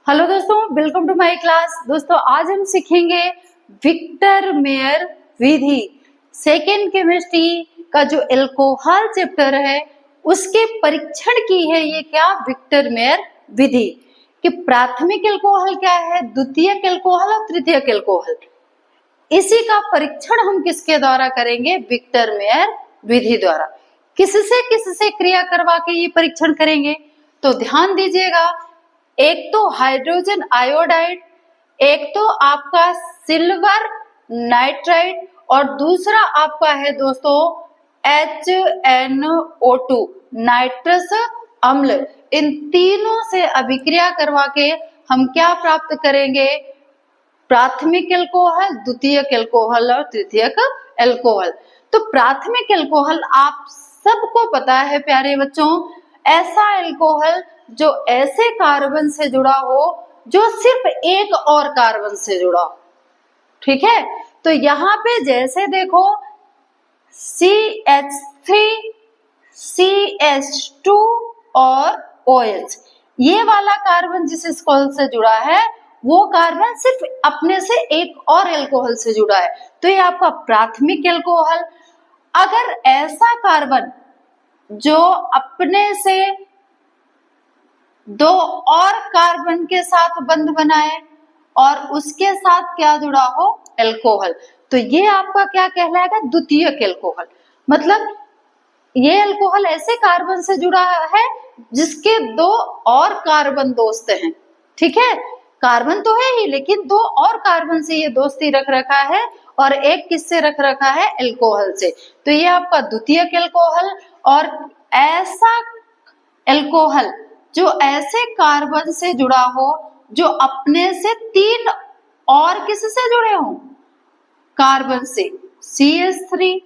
Hello दोस्तों, welcome to my class. दोस्तों आज हम सीखेंगे विक्टर मेयर विधि। सेकेंड केमिस्ट्री का जो एल्कोहल चैप्टर है उसके परीक्षण की है ये क्या विक्टर मेयर विधि कि प्राथमिक एल्कोहल क्या है, द्वितीयक एल्कोहल और तृतीयक एल्कोहल। इसी का परीक्षण हम किसके द्वारा करेंगे? विक्टर मेयर विधि द्वारा। किससे क्रिया करवा के ये परीक्षण करेंगे? तो ध्यान दीजिएगा, एक तो हाइड्रोजन आयोडाइड, एक तो आपका सिल्वर नाइट्राइड और दूसरा आपका है दोस्तों HNO2 नाइट्रस अम्ल। इन तीनों से अभिक्रिया करवा के हम क्या प्राप्त करेंगे? प्राथमिक एल्कोहल, द्वितीयक एल्कोहल और तृतीयक एल्कोहल। तो प्राथमिक एल्कोहल आप सबको पता है प्यारे बच्चों, ऐसा एल्कोहल जो ऐसे कार्बन से जुड़ा हो जो सिर्फ एक और कार्बन से जुड़ा हो। ठीक है, तो यहाँ पे जैसे देखो CH3, CH2 और OH, ये वाला कार्बन जिस एल्कोहल से जुड़ा है वो कार्बन सिर्फ अपने से एक और एल्कोहल से जुड़ा है, तो ये आपका प्राथमिक एल्कोहल। अगर ऐसा कार्बन जो अपने से दो और कार्बन के साथ बंध बनाए और उसके साथ क्या जुड़ा हो? एल्कोहल, तो ये आपका क्या कहलाएगा? द्वितीयक एल्कोहल। मतलब ये एल्कोहल ऐसे कार्बन से जुड़ा है जिसके दो और कार्बन दोस्त हैं। ठीक है, कार्बन तो है ही लेकिन दो और कार्बन से ये दोस्ती रख रखा है और एक किससे रख रखा है? एल्कोहल से। तो ये आपका द्वितीयक एल्कोहल। और ऐसा एल्कोहल जो ऐसे कार्बन से जुड़ा हो जो अपने से तीन और किससे जुड़े हों? कार्बन से, CH3,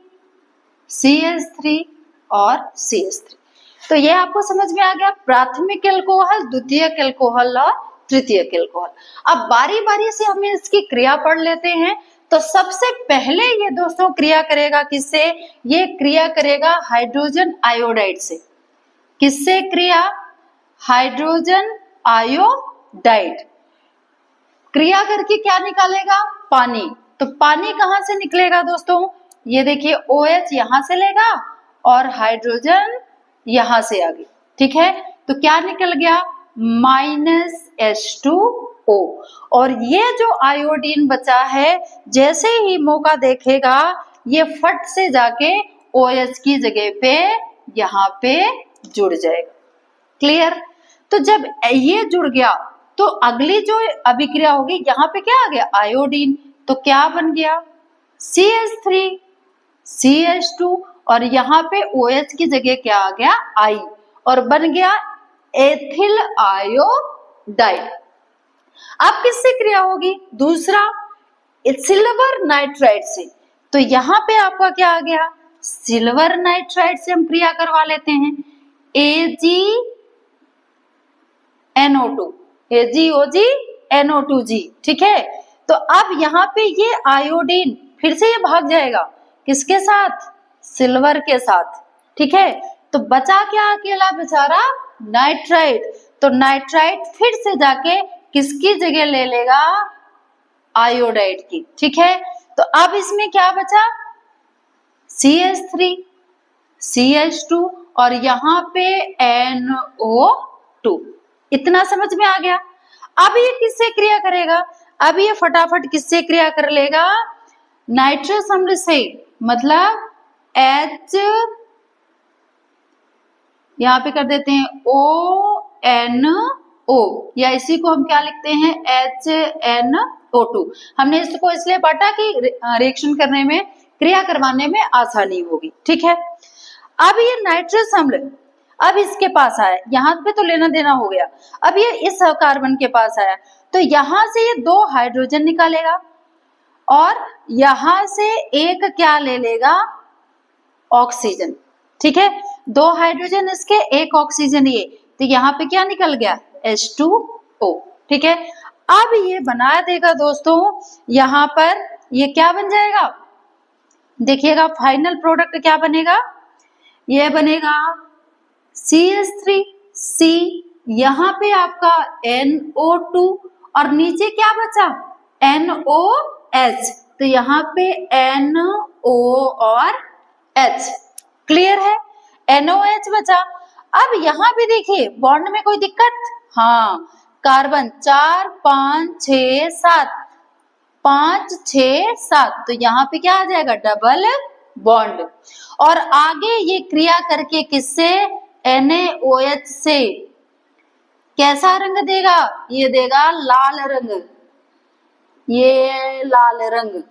CH3 और CH3। तो ये आपको समझ में आ गया प्राथमिक एल्कोहल, द्वितीयक एल्कोहल और तृतीयक एल्कोहल। अब बारी बारी से हम इसकी क्रिया पढ़ लेते हैं। तो सबसे पहले ये दोस्तों क्रिया करेगा किससे? ये क्रिया करेगा हाइड्रोजन आयोडाइड से। किससे क्रिया? Hydrogen iodide. क्रिया करके क्या निकालेगा? पानी। तो पानी कहां से निकलेगा दोस्तों? ये देखिए OH यहां से लेगा और हाइड्रोजन यहां से आगे। ठीक है, तो क्या निकल गया? -H2O। और ये जो आयोडीन बचा है जैसे ही मौका देखेगा ये फट से जाके OH की जगह पे यहाँ पे जुड़ जाएगा। क्लियर? तो जब ये जुड़ गया तो अगली जो अभिक्रिया होगी यहाँ पे क्या आ गया? आयोडीन। तो क्या बन गया? CH3, CH2 और यहाँ पे OH की जगह क्या आ गया? I और बन गया एथिल आयोडाइड। अब किससे क्रिया होगी? दूसरा सिल्वर नाइट्राइड से। तो यहाँ पे आपका क्या आ गया? सिल्वर नाइट्राइड से हम क्रिया करवा लेते हैं AgNO2, AgOGNO2G। ठीक है, तो अब यहाँ पे ये आयोडीन फिर से ये भाग जाएगा किसके साथ? सिल्वर के साथ। ठीक है, तो बचा क्या अकेला बेचारा? नाइट्राइड। तो नाइट्राइड फिर से जाके किसकी जगह ले लेगा? आयोडाइड की। ठीक है, तो अब इसमें क्या बचा? CH3, CH2 और यहाँ पे NO2। इतना समझ में आ गया? अब ये किससे क्रिया करेगा? अब ये फटाफट किससे क्रिया कर लेगा? नाइट्रस अम्ल से। मतलब H यहाँ पे कर देते हैं ONO, या इसी को हम क्या लिखते हैं? HNO2। हमने इसको इसलिए बांटा कि रिएक्शन करने में, क्रिया करवाने में आसानी होगी। ठीक है, अब ये नाइट्रस अम्ल अब इसके पास आया, यहाँ पे तो लेना देना हो गया। अब ये इस कार्बन के पास आया तो यहाँ से ये दो हाइड्रोजन निकालेगा और यहाँ से एक क्या ले लेगा? ऑक्सीजन। ठीक है, दो हाइड्रोजन इसके, एक ऑक्सीजन ये, तो यहाँ पे क्या निकल गया? H2O। ठीक है, अब ये बना देगा दोस्तों, यहाँ पर ये क्या बन जाएगा? देखिएगा फाइनल प्रोडक्ट क्या बनेगा? ये बनेगा CH3, C यहाँ पे आपका NO2 और नीचे क्या बचा, NOH, तो यहाँ पे NO और H, क्लियर है, NOH बचा। अब यहाँ पे देखिए बॉन्ड में कोई दिक्कत, हाँ, कार्बन 4 5 6 7, 5 6 7, तो यहाँ पे क्या आ जाएगा, डबल बॉन्ड। और आगे ये क्रिया करके किससे, NaOH से कैसा रंग देगा, ये देगा लाल रंग, ये लाल रंग,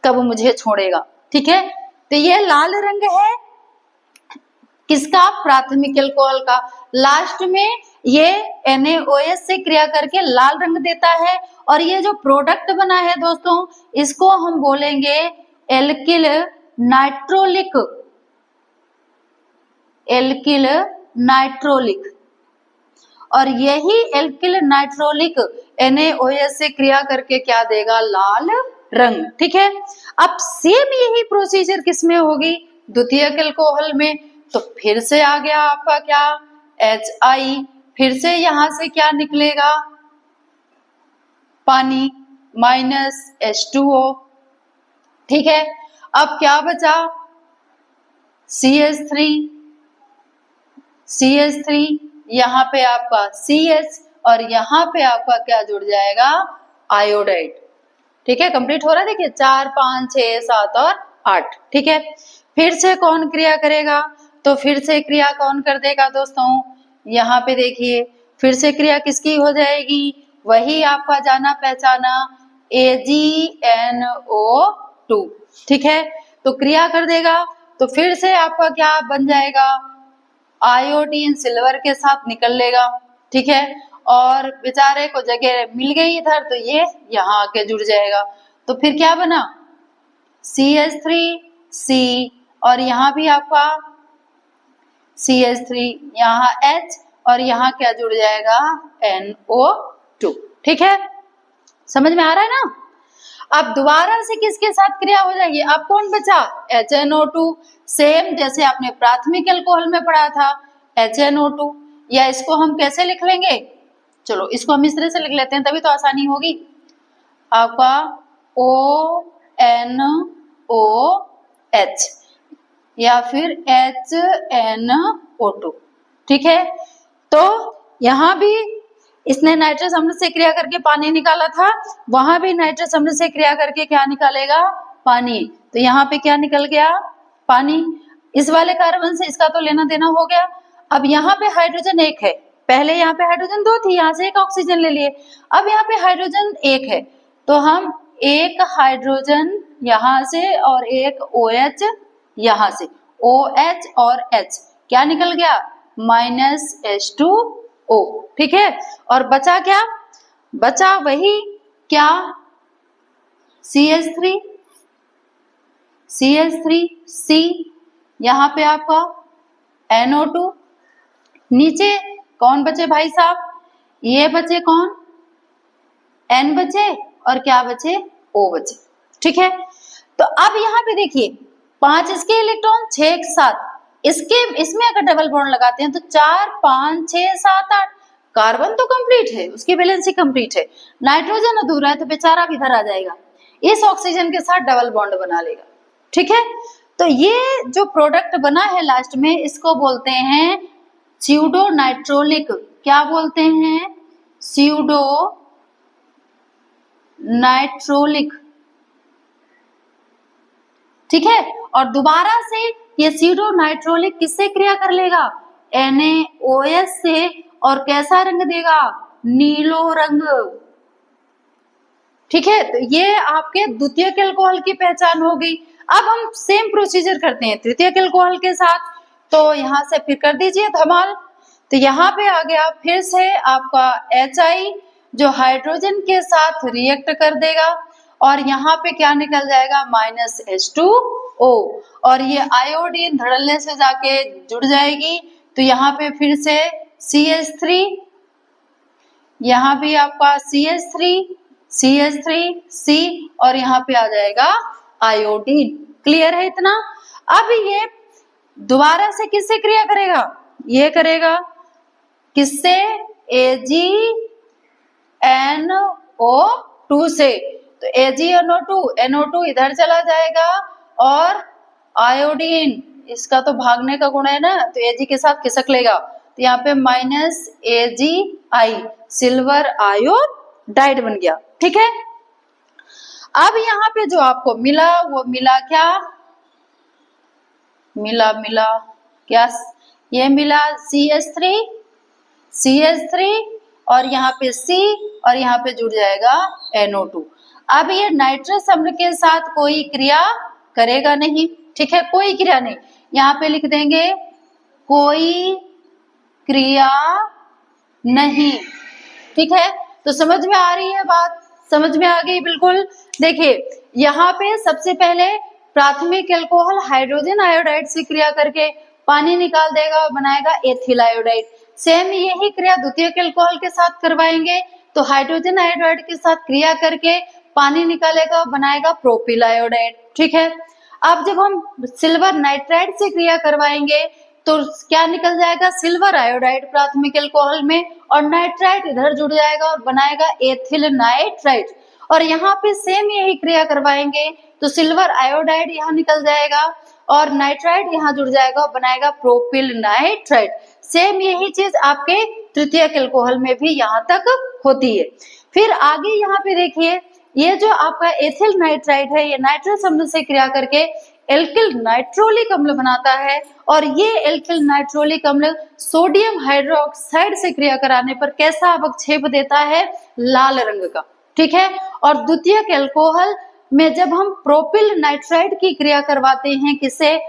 कब मुझे छोड़ेगा, ठीक है। तो ये लाल रंग है किसका, प्राथमिक अल्कोहल का। लास्ट में ये NaOH से क्रिया करके लाल रंग देता है, और ये जो प्रोडक्ट बना है दोस्तों, इसको हम बोलेंगे एल्किल नाइट्रोलिक, एल्किल नाइट्रोलिक। और यही एल्किल नाइट्रोलिक NaOH से क्रिया करके क्या देगा, लाल रंग, ठीक है। अब सेम यही प्रोसीजर किसमें होगी, द्वितीयक अल्कोहल में। तो फिर से आ गया आपका क्या, HI, फिर से यहां से क्या निकलेगा, पानी माइनस H2O, ठीक है। अब क्या बचा, CH3, CH3, यहाँ पे आपका CH, और यहाँ पे आपका क्या जुड़ जाएगा, आयोडाइड, ठीक है। कंप्लीट हो रहा है, देखिए 4 5 6 7 और 8, ठीक है। फिर से कौन क्रिया करेगा, तो फिर से क्रिया कौन कर देगा दोस्तों, यहाँ पे देखिए फिर से क्रिया किसकी हो जाएगी, वही आपका जाना पहचाना AgNO2, ठीक है। तो क्रिया कर देगा, तो फिर से आपका क्या बन जाएगा, आयोडीन सिल्वर के साथ निकल लेगा, ठीक है। और बेचारे को जगह मिल गई इधर, तो ये यहाँ आके जुड़ जाएगा। तो फिर क्या बना, CH3C, और यहाँ भी आपका CH3, यहाँ H, और यहाँ क्या जुड़ जाएगा, NO2, ठीक है। समझ में आ रहा है ना। अब दोबारा से किसके साथ क्रिया हो जाएगी, अब कौन बचा, HNO2, सेम जैसे आपने प्राथमिक अल्कोहल में पढ़ा था, HNO2, या इसको हम कैसे लिख लेंगे, चलो इसको हम इस तरह से लिख लेते हैं, तभी तो आसानी होगी। आपका ONOH या फिर HNO2, ठीक है। तो यहाँ भी इसने नाइट्रस अम्ल से क्रिया करके पानी निकाला था, वहां भी नाइट्रस अम्ल से क्रिया करके क्या निकालेगा, पानी। तो यहाँ पे क्या निकल गया, पानी। इस वाले कार्बन से इसका तो लेना देना हो गया। अब यहाँ पे हाइड्रोजन 1 है, पहले यहाँ पे हाइड्रोजन 2 थी, यहाँ से एक ऑक्सीजन ले लिए, अब यहाँ पे हाइड्रोजन 1 है, तो हम एक हाइड्रोजन यहाँ से और एक OH यहाँ से, OH और H क्या निकल गया, -H2O, ठीक है। और बचा क्या, बचा वही क्या, CH3, CH3C, यहाँ पे आपका NO2, नीचे कौन बचे भाई साहब, ये बचे कौन, N बचे, और क्या बचे, O बचे, ठीक है। तो अब यहाँ पे देखिए 5 इसके इलेक्ट्रॉन, 6 एक साथ, इसमें अगर डबल बॉन्ड लगाते हैं तो 4 5 6 7 8, कार्बन तो कंप्लीट है, उसकी वैलेंसी कंप्लीट है, नाइट्रोजन अधूरा है, तो बेचारा भी इधर आ जाएगा, इस ऑक्सीजन के साथ डबल बॉन्ड बना लेगा, ठीक है। तो ये जो प्रोडक्ट बना है लास्ट में, इसको बोलते हैं स्यूडो नाइट्रोलिक, क्या बोलते हैं, स्यूडो नाइट्रोलिक, ठीक है। और दोबारा से ये स्यूडो नाइट्रोलिक किससे क्रिया कर लेगा, NaOH से, और कैसा रंग देगा, नीलो रंग, ठीक है। तो ये आपके द्वितीयक अल्कोहल की पहचान हो गई। अब हम सेम प्रोसीजर करते हैं तृतीयक अल्कोहल के साथ, तो यहाँ से फिर कर दीजिए धमाल। तो यहाँ पे आ गया फिर से आपका HI, जो हाइड्रोजन के साथ रिएक्ट कर देगा, और यहाँ पे क्या निकल जाएगा, -H2O, और ये आयोडीन धड़ल्ले से जाके जुड़ जाएगी, तो यहाँ पे फिर से CH3, यहाँ भी आपका CH3C, और यहाँ पे आ जाएगा आयोडीन, क्लियर है इतना। अब ये दोबारा से किससे क्रिया करेगा, ये करेगा किससे? AgNO2 से। तो AgNO2, NO2 इधर चला जाएगा और आयोडीन, इसका तो भागने का गुण है ना, तो Ag के साथ खिसक लेगा, तो यहाँ पे -AgI, सिल्वर आयोडाइड बन गया। ठीक है, अब यहाँ पे जो आपको मिला वो मिला क्या? मिला क्या? ये मिला CH3 और यहाँ पे C और यहाँ पे जुड़ जाएगा NO2। अब ये नाइट्रस अम्ल के साथ कोई क्रिया करेगा नहीं, ठीक है, कोई क्रिया नहीं। यहाँ पे लिख देंगे कोई क्रिया नहीं। ठीक है, तो समझ में आ रही है बात? समझ में आ गई? बिल्कुल। देखिए यहाँ पे सबसे पहले प्राथमिक अल्कोहल हाइड्रोजन आयोडाइड से क्रिया करके पानी निकाल देगा और बनाएगा एथिल आयोडाइड। सेम यही क्रिया द्वितीयक अल्कोहल के साथ करवाएंगे, तो हाइड्रोजन आयोडाइड के साथ क्रिया करके पानी निकालेगा, बनाएगा प्रोपिल आयोडाइड। ठीक है, अब जब हम सिल्वर नाइट्राइड से क्रिया करवाएंगे तो क्या निकल जाएगा? सिल्वर आयोडाइड प्राथमिक अल्कोहल में, और नाइट्राइड इधर जुड़ जाएगा और बनाएगा एथिल नाइट्राइड। और यहाँ पे सेम यही क्रिया करवाएंगे तो सिल्वर आयोडाइड यहाँ निकल जाएगा और नाइट्राइड यहाँ जुड़ जाएगा और बनाएगा प्रोपिल नाइट्राइड। सेम यही चीज आपके तृतीयक अल्कोहल में भी यहाँ तक होती है। फिर आगे यहाँ पे देखिए, ये जो आपका एथिल नाइट्राइड है, ये नाइट्रस अम्ल से क्रिया करके एल्किल नाइट्रोलिक अम्ल बनाता है, और ये एल्किल नाइट्रोलिक अम्ल सोडियम हाइड्रोक्साइड से क्रिया कराने पर कैसा अवक्षेप देता है? लाल रंग का। ठीक है, और द्वितीयक अल्कोहल में जब हम प्रोपिल नाइट्राइड की क्रिया करवाते हैं किसे?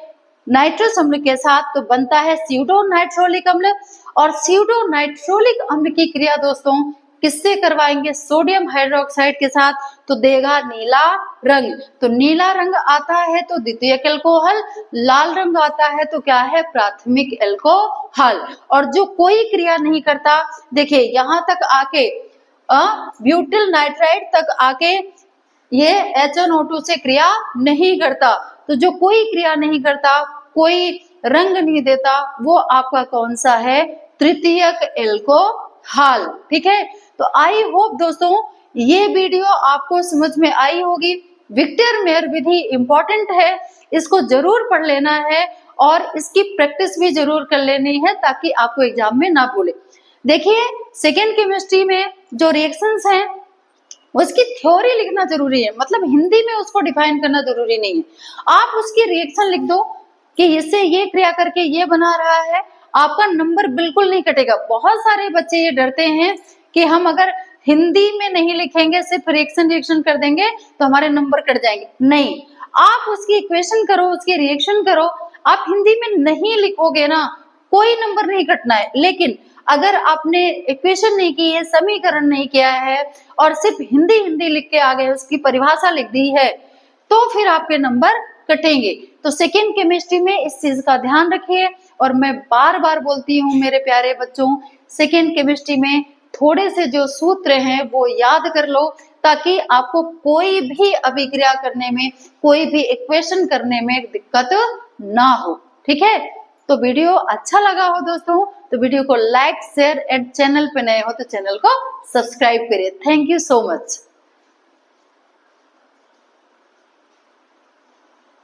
नाइट्रस अम्ल के साथ, तो बनता है स्यूडो नाइट्रोलिक अम्ल। और स्यूडो नाइट्रोलिक अम्ल की क्रिया दोस्तों किससे करवाएंगे? सोडियम हाइड्रोक्साइड के साथ, तो देगा नीला रंग। तो नीला रंग आता है तो द्वितीयक अल्कोहल, लाल रंग आता है तो क्या है? प्राथमिक अल्कोहल। और जो कोई क्रिया नहीं करता, देखिए यहाँ तक आके ब्यूटिल नाइट्राइड तक आके ये HNO2 से क्रिया नहीं करता, तो जो कोई क्रिया नहीं करता, कोई रंग नहीं देता, वो आपका कौन सा है? तृतीयक अल्कोहल। ठीक है, तो आई होप दोस्तों ये वीडियो आपको समझ में आई होगी। विक्टर मेयर विधि इंपॉर्टेंट है, इसको जरूर पढ़ लेना है और इसकी प्रैक्टिस भी जरूर कर लेनी है ताकि आपको एग्जाम में ना भूले। देखिए सेकेंड केमिस्ट्री में जो रिएक्शंस हैं उसकी थ्योरी लिखना जरूरी है, मतलब हिंदी में उसको डिफाइन करना जरूरी नहीं है। आप उसकी रिएक्शन लिख दो कि इससे ये क्रिया करके ये बना रहा है, आपका नंबर बिल्कुल नहीं कटेगा। बहुत सारे बच्चे ये डरते हैं कि हम अगर हिंदी में नहीं लिखेंगे, सिर्फ रिएक्शन कर देंगे तो हमारे नंबर कट जाएंगे। नहीं, आप उसकी इक्वेशन करो, उसकी रिएक्शन करो। आप हिंदी में नहीं लिखोगे ना, कोई नंबर नहीं कटना है। लेकिन अगर आपने इक्वेशन नहीं की है, समीकरण नहीं किया है और सिर्फ हिंदी लिख के आ गए, उसकी परिभाषा लिख दी है, तो फिर आपके नंबर कटेंगे। तो सेकेंड केमिस्ट्री में इस चीज का ध्यान रखिए। और मैं बार बार बोलती हूँ मेरे प्यारे बच्चों, सेकेंड केमिस्ट्री में थोड़े से जो सूत्र हैं वो याद कर लो, ताकि आपको कोई भी अभिक्रिया करने में, कोई भी इक्वेशन करने में दिक्कत ना हो। ठीक है, तो वीडियो अच्छा लगा हो दोस्तों तो वीडियो को लाइक, शेयर एंड चैनल पे नए हो तो चैनल को सब्सक्राइब करिए। Thank you so much.